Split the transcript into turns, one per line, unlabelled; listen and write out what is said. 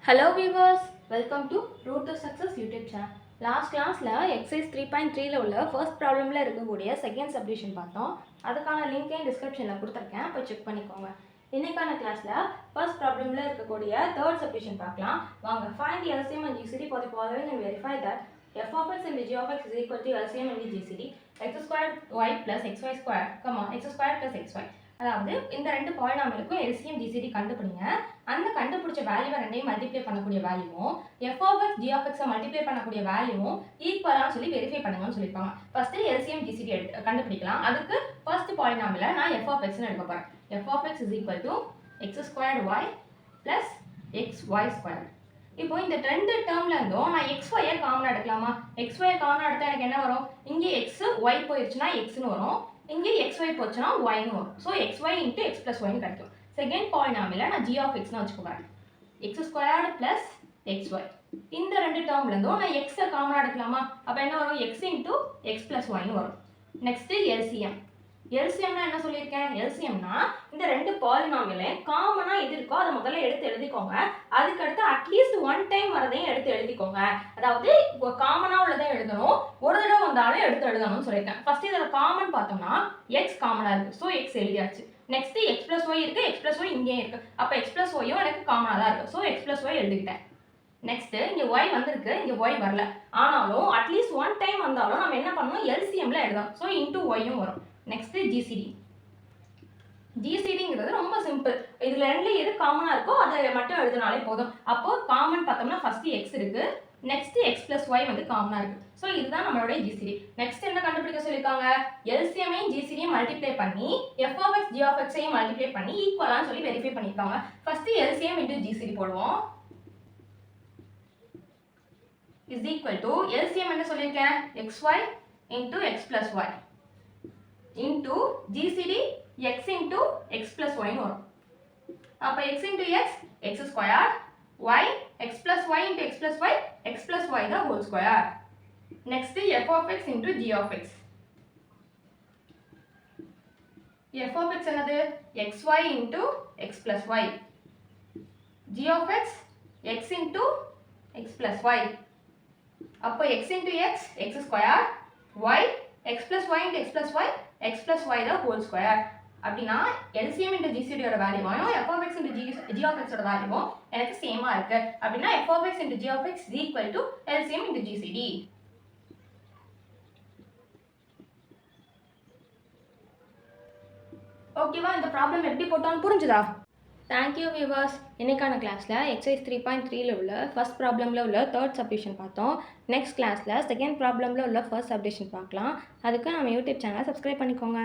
Hello viewers, welcome to Road to Success YouTube channel. Last classல exercise 3.3ல உள்ள first problemல இருக்கக்கூடிய second subdivision பார்த்தோம். அதுக்கான link டிஸ்கிரிப்ஷன்ல கொடுத்திருக்கேன், போய் செக் பண்ணிக்கோங்க. இன்னைக்கான கிளாஸ்ல first problemல இருக்கக்கூடிய third subdivision பார்க்கலாம். வாங்க. Find the LCM and GCD for the following and verify that f of x and g of x is equal to LCM and GCD x squared y plus xy squared, x squared plus xy. அதாவது இந்த ரெண்டு பாலினாமியலுக்கும் LCM GCD கண்டுபிடிங்க. அந்த கண்டுபிடிச்ச வேல்யூவை ரெண்டையும் multiply பண்ணக்கூடிய வேல்யூவும் f of x g of x multiply பண்ணக்கூடிய வேல்யூவும் ஈக்குவலான்னு சொல்லி வெரிஃபை பண்ணுங்கன்னு சொல்லியிருப்பாங்க. ஃபர்ஸ்ட் LCM GCD கண்டுபிடிக்கலாம். அதுக்கு ஃபர்ஸ்ட் பாலினாமியல நான் f of x ன்னு எடுக்க போறேன். f of x is equal to x squared y plus xy squared. இப்போ இந்த ரெண்டு டேர்ம்ல இருந்தும் நான் xy காமனா எடுக்கலாமா? xy காமனா எடுத்தா எனக்கு என்ன வரும்? இங்கே x y போயிருச்சுனா x ன்னு வரும். இங்கே xy போச்சுனா y ன்னு வரும். So xy into x plus y ன்னு கிடைக்கும். செகண்ட் பாலினாமியல நான் g of x ன்னு வச்சுக்குறேன். x squared plus xy. இந்த ரெண்டு டேர்ம்ல இருந்தும் நான் x காமனா எடுக்கலாமா? அப்ப என்ன வரும்? x into x plus y ன்னு வரும். Next LCM. LCM என்ன சொல்லியிருக்கேன்? LCM னா இந்த ரெண்டு பாலினாமியலை காமனா எது இருக்கோ அதை முதல்ல எடுத்து எழுதிக்கோங்க. அதுக்கு அடுத்து அட்லீஸ்ட் ஒன் டைம் வரதையும் எடுத்து எழுதிக்கோங்க. அதாவது காமனா உள்ளதை எழுதணும், ஒரு தடவை வந்தாலும் எடுத்து எழுதணும்னு சொல்லியிருக்கேன். ஃபர்ஸ்ட் இதோட காமன் பார்த்தோம்னா x காமனா இருக்கு. ஸோ x எழுதியாச்சு. நெக்ஸ்ட் x plus y இருக்கு, x plus y இங்கே இருக்கு. அப்ப x plus y-யும் எனக்கு காமனா தான் இருக்கு. ஸோ x plus y எழுதிக்கிட்டேன். நெக்ஸ்ட் இங்க y வந்திருக்கு, இங்க y வரல. ஆனாலும் அட்லீஸ்ட் ஒன் டைம் வந்தாலும் நம்ம என்ன பண்ணணும்? LCM-ல எழுதணும். ஸோ இன்டு y-யும் வரும். Next GCD. GCDங்கிறது ரொம்ப சிம்பிள். இதுல ரெண்டுல எது காமனா இருக்கோ அதை மட்டும் எழுதினாலே போதும். அப்போ காமன் பார்த்தோம்னா ஃபர்ஸ்ட் x இருக்கு, நெக்ஸ்ட் x plus y வந்து காமனா இருக்கு. சோ இதுதான் நம்மளோட GCD. நெக்ஸ்ட் என்ன கண்டுபிடிக்க சொல்லிருக்காங்க? LCM ஐயும் GCD ஐயும் மல்டிப்ளை பண்ணி f of x g of x ஐயும் மல்டிப்ளை பண்ணி ஈக்குவலான்னு சொல்லி வெரிஃபை பண்ணிருக்காங்க. ஃபர்ஸ்ட் LCM into GCD போடுவோம். is equal to LCM என்ன சொல்லிருக்கேன்? xy into x plus y into GCD x into x plus y ன்னு வரும். அப்ப x into x x squared, y x plus y into x plus y x plus y the whole square. Next f of x into g of x. f of x என்னது? xy into x plus y. g of x x into x plus y. அப்ப x into x x squared, y x plus y into x plus y x plus y the whole square. அப்படினா LCM into GCD ஓட வேல்யூவும் f of x into g of x ஓட வேல்யூவும் எனக்கு சேமா இருக்கு. அப்படினா f of x into g of x is equal to LCM into GCD. ஓகேவா? இந்த ப்ராப்ளம் எப்படி போட்டோம்னு புரிஞ்சுதா? Thank you viewers. இன்னைக்கான கிளாஸில் எக்ஸசைஸ் 3.3ல உள்ள ஃபர்ஸ்ட் ப்ராப்ளமில் உள்ள தேர்ட் சப்டிவிஷன் பார்த்தோம். நெக்ஸ்ட் கிளாஸில் செகண்ட் ப்ராப்ளமில் உள்ள ஃபர்ஸ்ட் சப்டிவிஷன் பார்க்கலாம். அதுக்கு நம்ம யூடியூப் சேனலை சப்ஸ்கிரைப் பண்ணிக்கோங்க.